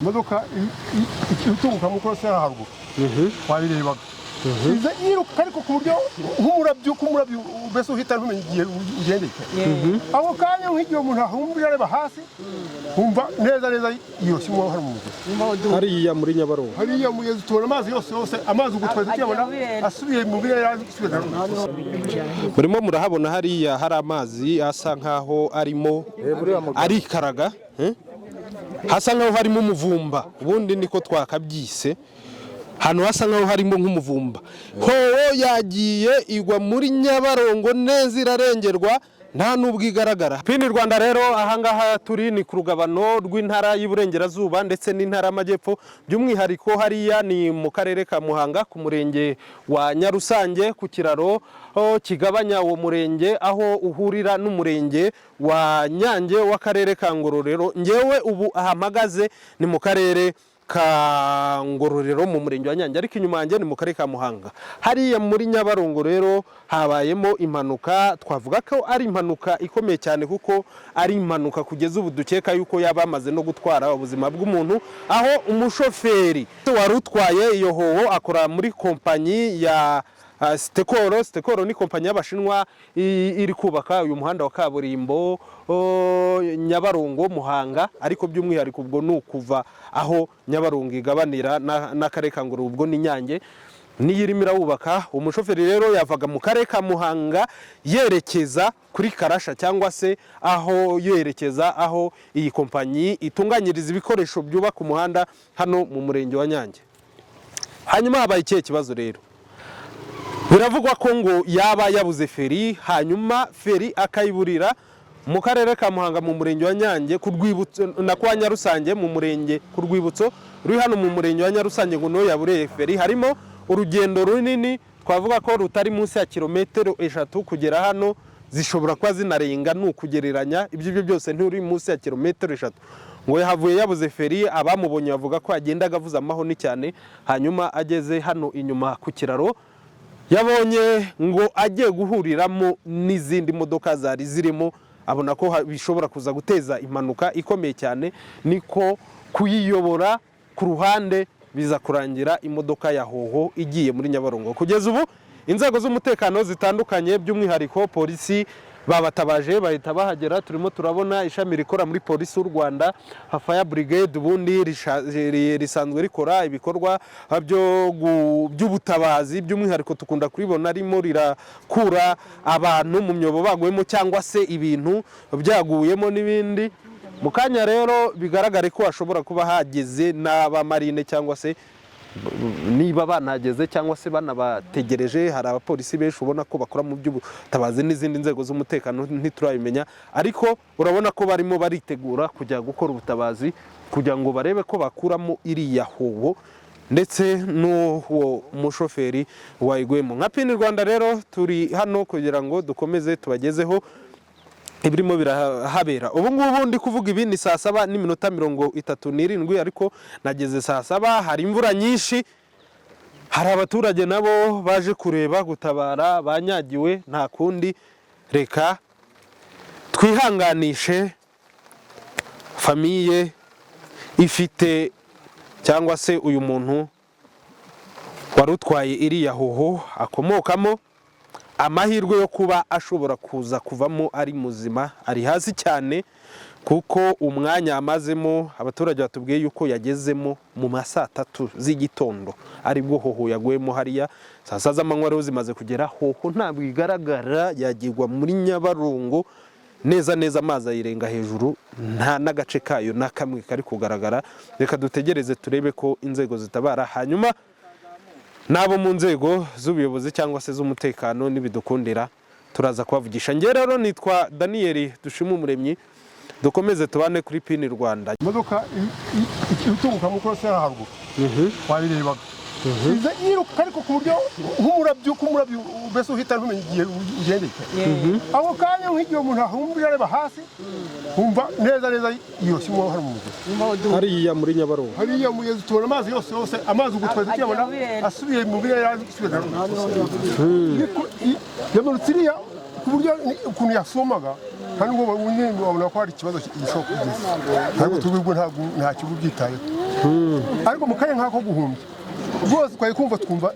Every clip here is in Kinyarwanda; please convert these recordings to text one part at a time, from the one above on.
imodoka itunguka mu kose haruguru wabirebaga iza yiruka ariko ku buryo nk'umurabyo mbese uhita ntumenye igihe ugendeye aho kanya nk'igihe umuntu ahumbi areba hasi humva neza yose mo hari umugezi hariya muri Nyabarongo hariya mugezi tubona amazi yose amazi ugutwaza cyabona asubiye mu birere asubiye burimo murahabona hariya hari amazi asa nkaho arimo arikaraga hasa nkaho harimo umuvumba ubundi niko twakabyise hano hasa nkaho harimo nk'umuvumba hoho yagiye igwa muri Nyabarongo neza irarengerwa nta nubwo igaragara. Pini Rwanda rero ahangaha turi ni ku rugabano rw'intara y'Iburengerazuba ndetse n'intara y'Amajyepfo by'umwihariko hariya ni mu karere ka Muhanga ku murenge wa Nyarusange ku kiraro kigabanya uwo murenge aho uhurira n'umurenge wa Nyange w'akarere ka Ngororero. Ngewe ubu ahamagaze ni mu karere ka Ngororero mu murenge wa Nyange ariko inyuma yanjye ni mu karere ka Muhanga. Hariya muri Nyabarongo rero habayemo impanuka, twavuga ko ari impanuka ikomeye cyane kuko ari impanuka kugeza ubu dukeka yuko yabamaze no gutwara ubuzima bw'umuntu, aho umushoferi wari utwaye iyo hoho akora muri kompanyi ya Stekoro ni kompanyi y'Abashinwa iri kubaka uyu muhanda wa kaburimbo Nyabarongo Muhanga, ariko by'umwihariko ubwo nukuva aho Nyabarongo igabanira n'akarere ka Ngororero ubwo ni Nyange niyo irimo irawubaka. Umushoferi rero yavaga mu karere ka Muhanga yerekeza kuri Karasha cyangwa se aho yerekeza aho iyi kompanyi itunganyiriza ibikoresho byubaka umuhanda hano mu murenge wa Nyange. Hanyuma habaye ikihe kibazo rero? Biravugwa ko ngo yaba yabuze feri, hanyuma feri akayiburira mu karere ka Muhanga mu murenge wa Nyange ku rwibutso na kwa Nyarusange mu murenge ku rwibutso ruri hano mu murenge wa Nyarusange ngo no yabureye feri. Harimo urugendo runini twavuga ko rutari munsi ya kilometero 3 kugera hano, zishobora kwa zinarenga nukugereranya ibyo byose nturi munsi ya kilometero 3. ngo yahavuye yabuze feri, abamubonye bavuga ko agendaga avuza amahoni cyane, hanyuma ageze hano inyuma ku kiraro yabonye ngo agiye guhuriramo n'izindi modoka zari zirimo, abona ko bishobora kuza guteza impanuka ikomeye cyane, niko kuyiyobora ku ruhande biza kurangira imodoka ya hoho igiye muri Nyabarongo. Kugeza ubu inzego z'umutekano zitandukanye by'umwihariko polisi babatabaje bahita bahagera. Turimo turabona ishami rikora muri polisi y'u Rwanda Fire Brigade, ubundi risanzwe rikora ibikorwa by'ubutabazi, by'umwihariko tukunda kuribona rimo rirakura abantu mu myobo baguyemo cyangwa se ibintu byaguyemo n'ibindi. Mu kanya rero bigaragare ko hashobora kuba hageze n'abamarine cyangwa se niba banageze cyangwa se banabategereje. Hari abapolisi benshi ubona ko bakora mu by'ubutabazi n'izindi nzego z'umutekano ntiturabimenya, ariko urabona ko barimo baritegura kujya gukora ubutabazi kugira ngo barebe ko bakuramo iriya hoho ndetse n'uwo mushoferi wayigwemo. Nka Pini Rwanda rero turi hano kugira ngo dukomeze tubagezeho ibirimo birahabera. Ubu ngubu ndi kuvuga ibi ni 7:37, ariko nageze 7:00 hari imvura nyinshi, hari abaturage nabo baje kureba gutabara banyagiwe. Nta kundi reka twihanganishe famiye ifite cyangwa se uyu muntu warutwaye iriya hoho akomokamo. Amahirwe yo kuba ashobora kuza kuvamo ari muzima ari hasi cyane, kuko umwanya amazemo abaturage batubwiye yuko yagezemo mu masaa 3 z'igitondo aribwo hoho yagwemo hariya. Saa z'amanywa rero zimaze kugera, hoho ntabwo igaragara, yagirwa muri Nyabarongo neza amazi ayirenga hejuru, nta n'agace kayo na kamwe kari kugaragara. Reka dutegereze turebe ko inzego zitabara, hanyuma nabo mu nzego z'ubuyobozi cyangwa se z'umutekano nibidukundira turaza kubavugisha. Nge rero nitwa Daniel Dushimumuremyi, dukomeze tubane kuri Pini Rwanda. imodoka itunguka mu kose haruguru wabirebaga iza yiruka ariko ku buryo nk'umurabyo mbese uhita ntumenye igihe ugendeye aho kanya nk'igihe umuntu ahumbi areba hasi humva neza yose mo hari umugezi hariya muri Nyabarongo hariya mugezi tubona amazi yose amazi ugutwaza cyabona asubiye mu birere asubiye yamanutse iriya ku buryo ukuntu yasomaga kandi ngo nyine wabona ko hari ikibazo gishoboka kugeza ariko tubwo nta kibu byitayeho ariko mu kanya nk'ako guhumbya rwose twari twumva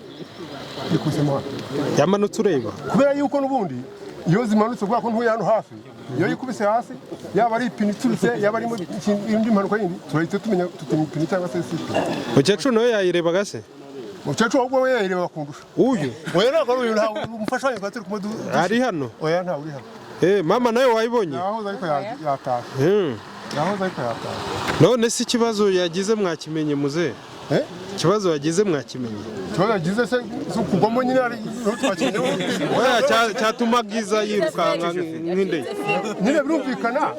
ikuzimu yamanutse ureba kubera yuko n'ubundi iyo zimanutse kubera ko ntuye hano hafi iyo yikubise hasi yaba ari ipine iturutse yaba ari indi mpanuka yindi turahita tumenya tutumenya ipine cyangwa se si ipine. Mukecuru nawe yayirebaga se? Mukecuru ahubwo we yayireba kundusha. Uyu oya ntabwo ari uyu nta umufasha wanjye twatiri kumwe ari hano oya nta uri hano mama nawe wayibonye naho ariko yataha naho ariko yataha none si ikibazo yagize mwakimenye muze ikibazo yagize mwakimenye ikibazo yagize se kugwamo nyine ari twakimenye oya cyatuma bwiza yirukanka nk'indege nyine birumvikana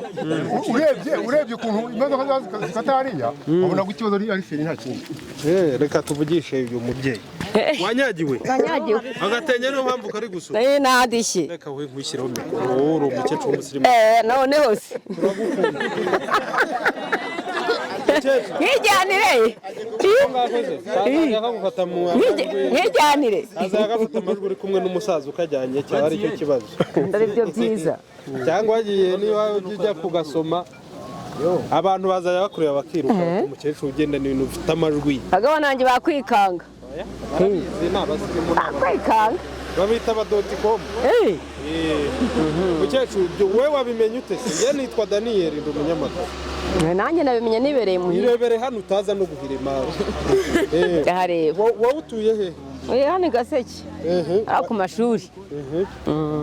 urebye ukuntu imodoka zikatariya ubona ko ikibazo ari feri nta kindi reka tuvugishe uyu mubyeyi wanyagiwe agatenye niyo mpamvu kari gusura nadishye reka we nkwishyiraho mikoro uri umukecuru w'umusirimu none hose nkijyanire nkijyanire azagafata amajwi uri kumwe n'umusaza ukajyanye cyaba ari cyo kibazo ari byo byiza cyangwa wagiye niba ujya kugasoma abantu bazajya bakureba bakiruka umukecuru ugenda n'ibintu ufite amajwi bagabo nanjye bakwikanga bakwikanga babita abadoticomu mukecuru wowe wabimenye ute se njye nitwa Daniel ndi umunyamakuru nanjye nabimenye nibereye muhira irebere hano utaza no guhirima ndahareba wowe utuye he hano i Gaseke ari ku mashuri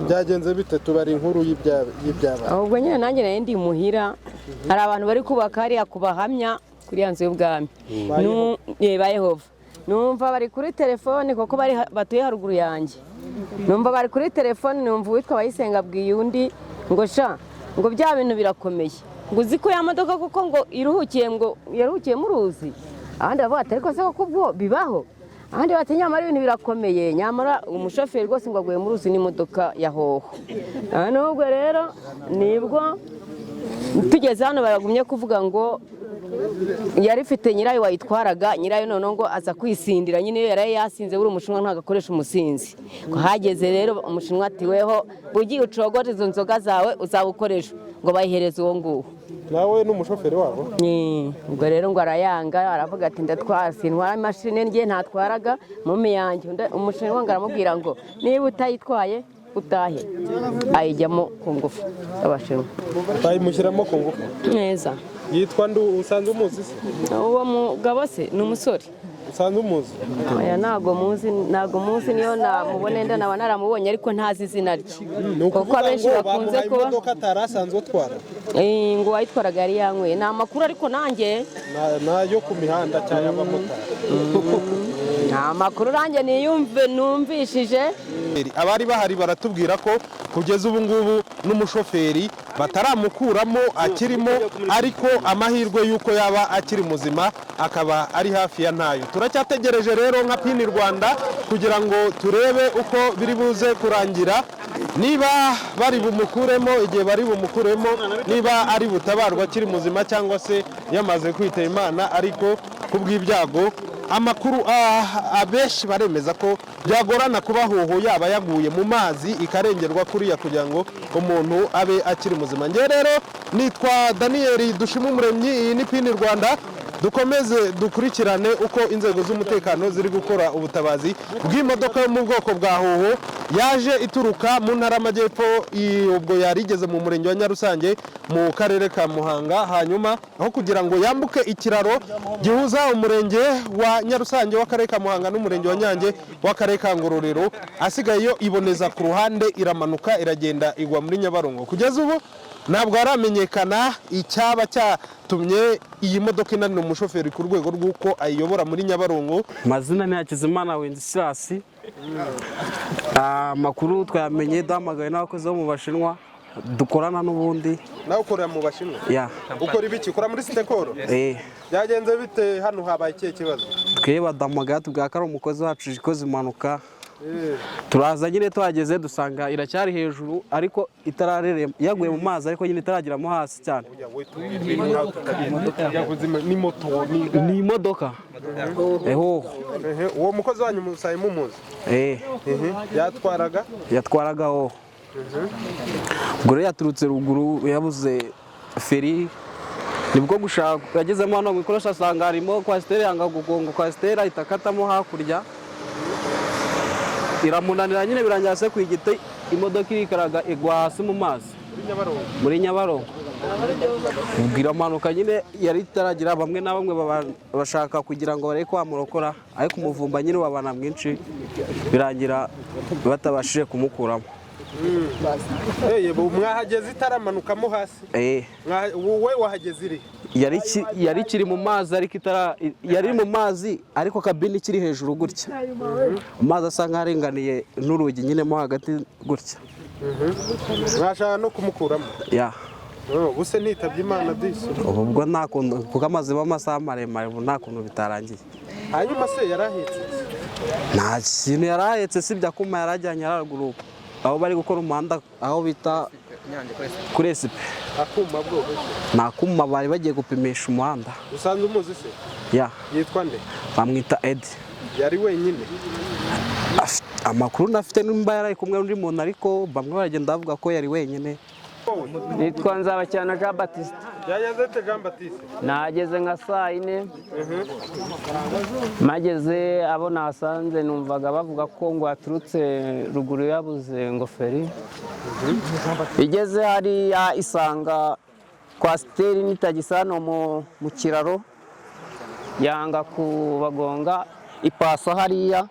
byagenze bite tubara inkuru y'ibyabaye ahubwo nyine nanjye nari ndi muhira hari abantu bari kubaka hariya kubahamya kuri ya nzu y'ubwami ba Yehova numva bari kuri telefone kuko batuye haruguru yanjye numva bari kuri telefone numva uwitwa Bayisenga abwiye undi ngo sha ngo bya bintu birakomeye ngo uzi ko ya modoka kuko ngo yaruhukiye mu ruzi abandi bavuga ati ariko se koko ubwo bibaho abandi bati nyamara ibintu birakomeye nyamara umushoferi rwose ngo aguye mu ruzi n'imodoka ya hoho nubwo rero nibwo tugeze hano baragumye kuvuga ngo yari ifite nyirayo wayitwaraga nyirayo noneho ngo aza kwisindira nyine yari yasinze buri umushinwa ntabwo akoresha umusinzi hageze rero umushinwa ati weho ugiye ucogora izo nzoga zawe uzawukoresha ngo bayihereze uwo nguwo nawe n'umushoferi wabo ubwo rero ngo arayanga aravuga ati ndatwara sintwara imashini ngiye ntatwaraga mume yanjye umushinwa ngo aramubwira ngo niba utayitwaye utahe ayijyamo ku ngufu abashinwa bayimushyiramo ku ngufu neza yitwa usanzwe umuzi se uwo mugabo se ni umusore usanzwe umuzi oya ntago muzi niyo namubone nda naba naramubonye ariko ntazi izina rye kuko abenshi bakunze kuba imodoka atarasanzwe atwara ngo wayitwaraga yari yanyweye ni amakuru ariko nanjye nayo ku mihanda cyangwa y'abamotari nta makuru nanjye numvishije abari bahari baratubwira ko kugeza ubu ngubu n'umushoferi bataramukuramo akirimo ariko amahirwe y'uko yaba akiri muzima akaba ari hafi ya ntayo turacyategereje rero nka Pini Rwanda kugira ngo turebe uko biri buze kurangira niba bari bumukuremo igihe bari bumukuremo niba ari butabarwa akiri muzima cyangwa se yamaze kwitaba Imana ariko kubw'ibyago amakuru abenshi baremeza ko byagorana kuba hoho yaba yaguye mu mazi ikarengerwa kuriya kugira ngo umuntu abe akiri muzima. Nge rero nitwa Daniel Dushimumuremyi, iyi ni Pini Rwanda. Dukomeze dukurikirane uko inzego z'umutekano ziri gukora ubutabazi bw'imodoka yo mu bwoko bwa hoho yaje ituruka mu ntara y'Amajyepfo, ubwo yari igeze mu murenge wa Nyarusange mu karere ka Muhanga, hanyuma aho kugira ngo yambuke ikiraro gihuza umurenge wa Nyarusange w'akarere ka Muhanga n'umurenge wa Nyange w'akarere ka Ngororero, asigaye yo iboneza ku ruhande iramanuka iragenda igwa muri Nyabarongo. Kugeza ubu ntabwo haramenyekana icyaba cyatumye iyi modoka inanira umushoferi ku rwego rw'uko ayiyobora muri Nyabarongo. Mazina ni Hakizimana Wenceslas. Amakuru twayamenye duhamagaye n'abakozi bo mu Bashinwa dukorana n'ubundi. Nawe ukorera mu Bashinwa? Ukora ibiki? Ukora muri Sitekoro? Byagenze bite hano, habaye ikihe kibazo? Twebwe baduhamagaye tubwira ko ari umukozi wacu ikoze impanuka. Turaza nyine tuhageze dusanga iracyari hejuru ariko itararere yaguye mu mazi ariko nyine itaragiramo hasi cyane. Ni imodoka. Uwo mukozi wanyu musaye mumuzi? Yatwaraga? Yatwaragaho. ubwo rero yaturutse ruguru yabuze feri nibwo gushaka yagezemo hano mu ikoresha asanga harimo kwasiteri yanga gugonga kwasiteri ahita akatamo hakurya iramunanira nyine birangira se ku igiti imodoka irikaraga igwa hasi mu mazi muri Nyabarongo ubwo iramanuka nyine yari itaragira bamwe na bamwe bashaka kugira ngo bareke kwamurokora ariko umuvumba nyine wabana mwinshi birangira batabashije kumukuramo. Mwahageze itaramanukamo hasi? Wowe wahageze iri? Yari kiri mu mazi ariko yari mu mazi ariko kabine ikiri hejuru gutya. Amazi asa nk'aringaniye n'urugi nyine mo hagati gutya. Mwashaka no kumukuramo? Ya. Buse nitabye Imana disi. Ubwo nta kuntu kuko amazi b'amasaha maremare nta kuntu bitarangiye. Hanyuma se yarahetse? Nta kintu yarahetse sibyo akuma yarajyanye haraguru. Aho bari gukora umuhanda aho bita kuri esipe. Akuma bwo? Nta kuma bari bagiye gupimisha umuhanda. Usanzwe umuzi se? Ya. Yitwa nde? Bamwita Edi. Yari wenyine? Amakuru nafite nimba yari kumwe n'undi muntu ariko bamwe baragenda bavuga ko yari wenyine. Nitwa Nzabacyana Jean Baptiste. Yageze Jean Baptiste? Nageze nka saa 4. Mageze abo nasanze numvaga bavuga ko ngo aturutse ruguru yabuze ingoferi. Igeze hariya isanga kwasiteri n'itagisano mu kiraro yanga kubagonga ipasa hariya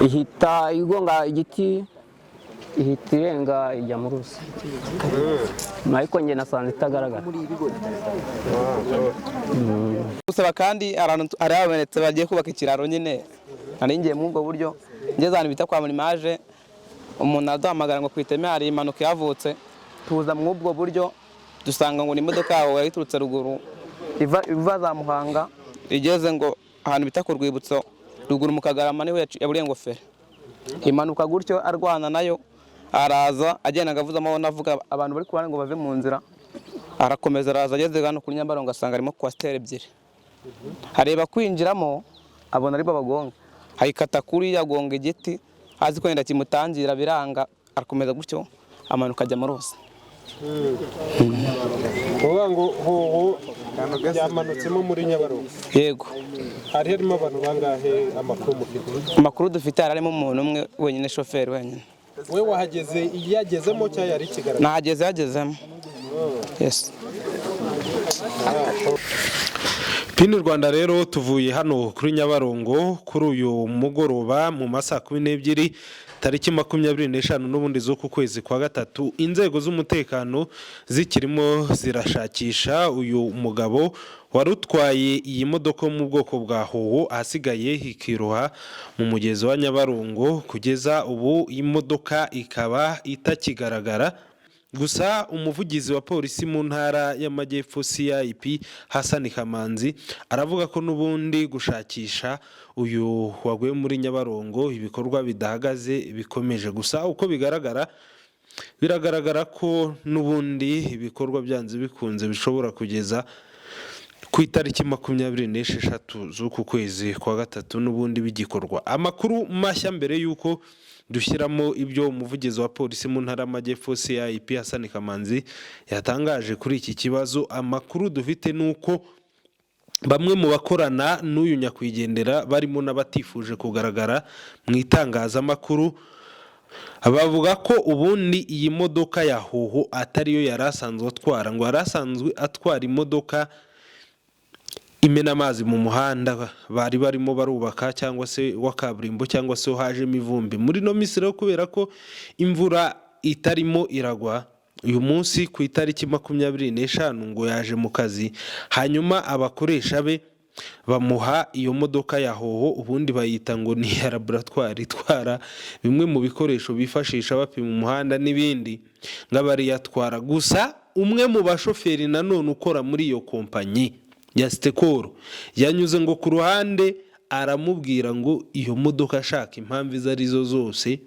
ihita igonga igiti ihita irenga ijya mu ruzi. Ariko njye nasanze itagaragara. Gusaba kandi ari abonetse bagiye kubaka ikiraro nyine nari ngiye mu ubwo buryo ngeze ahantu bita kwa Murimaje umuntu aduhamagara ngo kwiteme hari impanuka yavutse tuza mu ubwo buryo dusanga ngo ni imodoka yawe yaturutse ruguru iva za Muhanga igeze ngo ahantu bita ku Rwibutso ruguru mu Kagarama niho yaburiye ingofero impanuka gutyo arwana nayo araza agenda agavuza amabona avuga abantu bari kubana ngo bave mu nzira arakomeza araza ageze hano kuri Nyabarongo asanga arimo kwasiteri ebyiri areba kwinjiramo abona ari babagonga ayikata kuri yagonga igiti azi ko yenda kimutangira biranga arakomeza gutyo amanuka ajya mu ruzi. Kuvuga ngo hoho yamanutsemo muri Nyabarongo? Yego. Hari harimo abantu bangahe amakuru mufite? Amakuru dufite harimo umuntu umwe wenyine shoferi wenyine. We wahageze yagezemo cyangwa yari kigaragara? Nahageze yagezemo. Yes. Pini Rwanda rero tuvuye hano kuri Nyabarongo kuri uyu mugoroba mu masaha 12 tariki 25 n'ubundi zo ku kwezi kwa gatatu inzego z'umutekano zikirimo zirashakisha uyu mugabo warutwaye iyi modoka mu bwoko bwa hoho ahasigaye hikiroha mu mugezi wa Nyabarongo kugeza ubu imodoka ikaba itakigaragara. Gusa umuvugizi wa polisi mu ntara y'Amajyepfo CIP Hassan Kamanzi aravuga ko nubundi gushakisha uyu waguye muri Nyabarongo ibikorwa bidahagaze bikomeje. Gusa uko biragaragara ko nubundi ibikorwa byanze bikunze bishobora kugeza ku itariki 26 z'uku kwezi kwa gatatu nubundi bigikorwa. Amakuru mashya mbere yuko dushyiramo ibyo umuvugizi wa polisi mu ntara y'Amajyepfo CIP Hassan Kamanzi yatangaje kuri iki kibazo. Amakuru dufite nuko bamwe mu bakorana n'uyu nyakwigendera barimo n'abatifuje kugaragara mu itangazamakuru bavuga ko ubundi iyi modoka ya hoho atariyo yarasanzwe atwara, ngo yarasanzwe atwara imodoka imena amazi mu muhanda bari barimo barubaka cyangwa se wa kaburimbo cyangwa se hajemo ivumbi. Muri no misiro kubera ko imvura itarimo iragwa uyu munsi ku itariki 25 ngo yaje mu kazi, hanyuma abakoresha be bamuha iyo modoka ya hoho ubundi bayita ngo ni ya laboratoire itwara bimwe mu bikoresho bifashisha bapima umuhanda n'ibindi ngabari yatwara. Gusa umwe mu bashoferi nanone ukora muri iyo kompanyi ya Stekoro yanyuze ngo ku ruhande aramubwira ngo iyo modoka ashaka impamvu izo arizo zose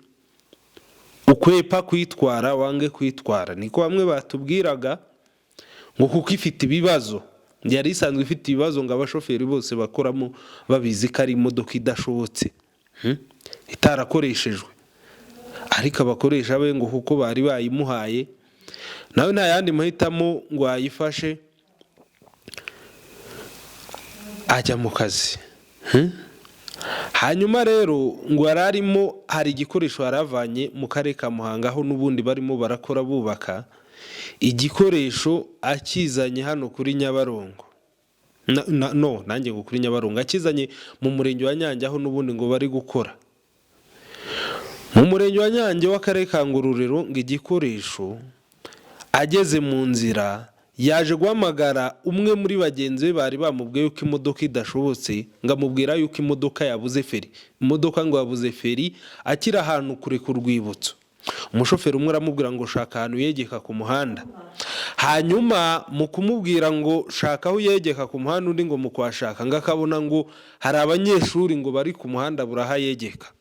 ukwepa kwitwara wange kwitwara. Niko bamwe batubwiraga ngo kuko ifite ibibazo, yari isanzwe ifite ibibazo ngo abashoferi bose bakoramo babizi ko ari imodoka idashobotse itarakoreshejwe. ariko abakoresha be ngo kuko bari bayimuhaye nawe nta yandi mahitamo ngo ayifashe ajya mu kazi. Hanyuma rero ngo yararimo hari igikoresho yaravanye mu karere ka Muhanga aho n'ubundi barimo barakora bubaka, igikoresho akizanye hano kuri Nyabarongo nanjye ngo kuri Nyabarongo akizanye mu murenge wa Nyange aho n'ubundi ngo bari gukora mu murenge wa Nyange w'akarere ka Ngororero. ngo igikoresho ageze mu nzira yaje guhamagara umwe muri bagenzi be bari bamubwiye yuko imodoka idashobotse, ngo amubwira yuko imodoka yabuze feri. Imodoka ngo yabuze feri akira ahantu kure ku rwibutso. Umushoferi umwe aramubwira ngo shaka ahantu yegeka ku muhanda. Hanyuma mu kumubwira ngo shaka aho yegeka ku muhanda, undi ngo mu kwashaka ngo akabona ngo hari abanyeshuri ngo bari ku muhanda buraha yegeka.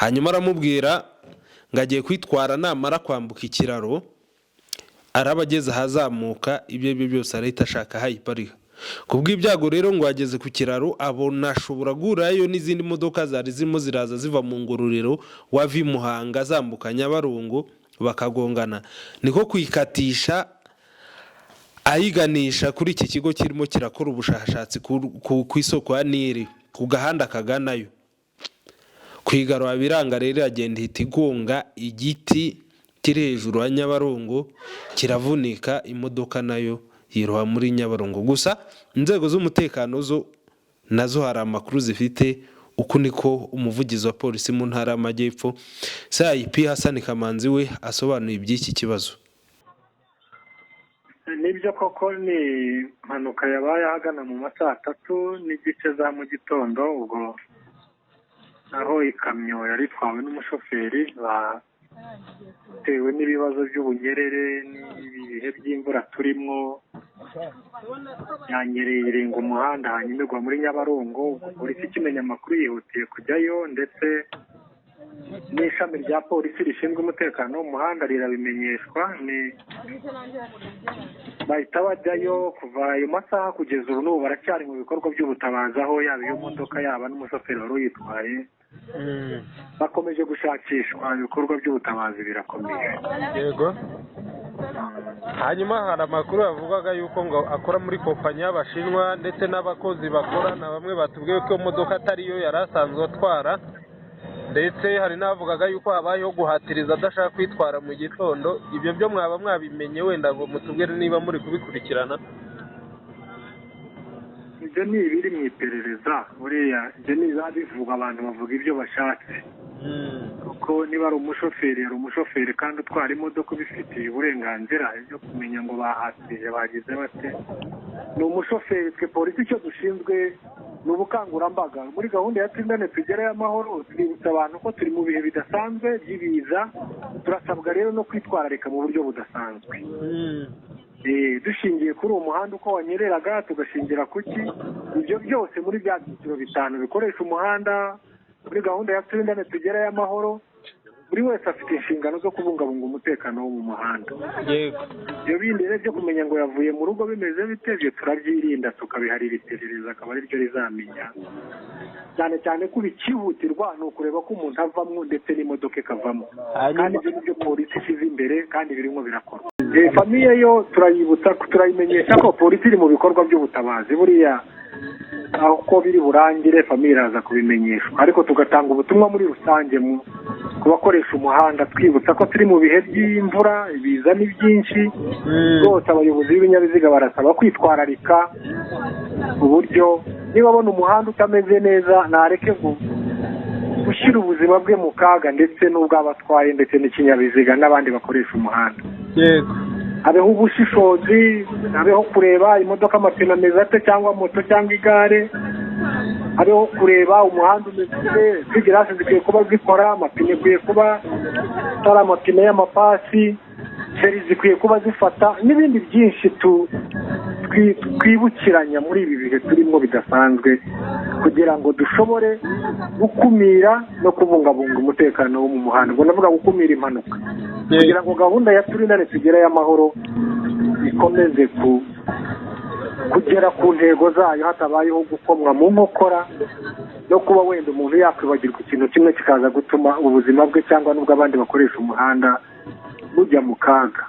Hanyuma aramubwira ngo agiye kwitwara namara kwambuka ikiraro arabageze ahazamuka, ibyo byose arahita ashaka hayiparika. Kubw'ibyago rero ngo ageze ku kiraro abona ashobora guhurayo n'izindi modoka zari zirimo ziraza ziva mu Ngororero wava i Muhanga zambuka Nyabarongo bakagongana. Niko kwikatisha ayiganisha kuri iki kigo kirimo kirakora ubushakashatsi ku isoko ya Nile ku gahanda kaganayo. Kwigarura biranga rero agenda ihita igonga igiti kiri hejuru ya Nyabarongo kiravunika, imodoka nayo yiroha muri Nyabarongo. Gusa inzego z'umutekano zo nazo hari amakuru zifite. Uku niko umuvugizi wa polisi mu ntara y'Amajyepfo CIP Hassan Kamanzi we asobanuye iby'iki kibazo. Nibyo koko ni impanuka yabaye ahagana mu masaha 3 n'igice za mu gitondo, ubwo aho ikamyo yari itwawe n'umushoferi batewe n'ibibazo by'ubunyerere n'ibihe by'imvura turimo, yanyereye irenga umuhanda hanyuma igwa muri Nyabarongo. Polisi ikimenya amakuru yihutiye kujyayo, ndetse n'ishami rya polisi rishinzwe umutekano w'umuhanda rirabimenyeshwa, bahita bajyayo. Kuva ayo masaha kugeza ubu n'ubu baracyari mu bikorwa by'ubutabazi, aho yaba iyo modoka yaba n'umushoferi wari uyitwaye bakomeje gushakishwa. Ibikorwa by'ubutabazi birakomeje. Yego. Hanyuma hari amakuru yavugaga yuko ngo akora muri kompanyi y'Abashinwa, ndetse n'abakozi bakorana bamwe batubwiye ko modoka atari yo yari asanzwe atwara, ndetse hari n'abavugaga yuko habayeho guhatiriza adashaka kwitwara mu gitondo. Ibyo byo mwaba mwabimenye wenda ngo mutubwire niba muri kubikurikirana? Ibyo ni ibiri mu iperereza. Buriya ibyo niba bivuga abantu bavuga ibyo bashatse, kuko niba ari umushoferi kandi utwara imodoka ubifitiye uburenganzira byo kumenya ngo bahatirije bagize bate. Ni umushoferi. Twe polisi icyo dushinzwe ni ubukangurambaga muri gahunda ya Twindane Tugereyo Amahoro. Twibutsa abantu ko turi mu bihe bidasanzwe by'ibiza, turasabwa rero no kwitwararika mu buryo budasanzwe. Dushingiye kuri uwo muhanda uko wanyereraga, tugashingira kuki ibyo byose muri bya byiciro 5 bikoresha umuhanda muri gahunda ya Twindane Tugereyo Amahoro. Buri wese afite inshingano zo kubungabunga umutekano wo mu muhanda. Yego. Ibyo bindi rero byo kumenya ngo yavuye mu rugo bimeze bite, byo turabyirinda tukabiharira iperereza akaba ari ryo rizamenya. Cyane cyane ko bikihutirwa ni ukureba ko umuntu avamo ndetse n'imodoka ikavamo, kandi ibyo nibyo polisi isize imbere kandi birimo birakorwa. Famiye yo turayibutsa, turayimenyesha ko polisi iri mu bikorwa by'ubutabazi. Buriya aho ko biri burangire famiye iraza kubimenyeshwa, ariko tugatanga ubutumwa muri rusange ku bakoresha umuhanda, twibutsa ko turi mu bihe by'imvura, ibiza ni byinshi. Rwose abayobozi b'ibinyabiziga barasaba kwitwararika uburyo niba abona umuhanda utameze neza ntareke gushyira ubuzima bwe mu kaga, ndetse n'ubw'abatwaye ndetse n'ikinyabiziga n'abandi bakoresha umuhanda. Yego. Habeho ubushishozi, habeho kureba imodoka amapine ameze ate, cyangwa moto cyangwa igare. Habeho kureba umuhanda umeze, zigirasi zikwiye kuba zikora, amapine akwiye kuba atari amapine y'amapasi, feri zikwiye kuba zifata, n'ibindi byinshi twibukiranya muri ibi bihe turimo bidasanzwe, kugira ngo dushobore gukumira no kubungabunga umutekano wo mu muhanda. Ubwo navuga gukumira impanuka, kugira ngo gahunda ya Twindane Tugereyo Amahoro ikomeze kugera ku ntego zayo hatabayeho gukomwa mu nkokora no kuba wenda umuntu yakwibagirwa ikintu kimwe kikaza gutuma ubuzima bwe cyangwa n'ubw'abandi bakoresha umuhanda bujya mu kaga.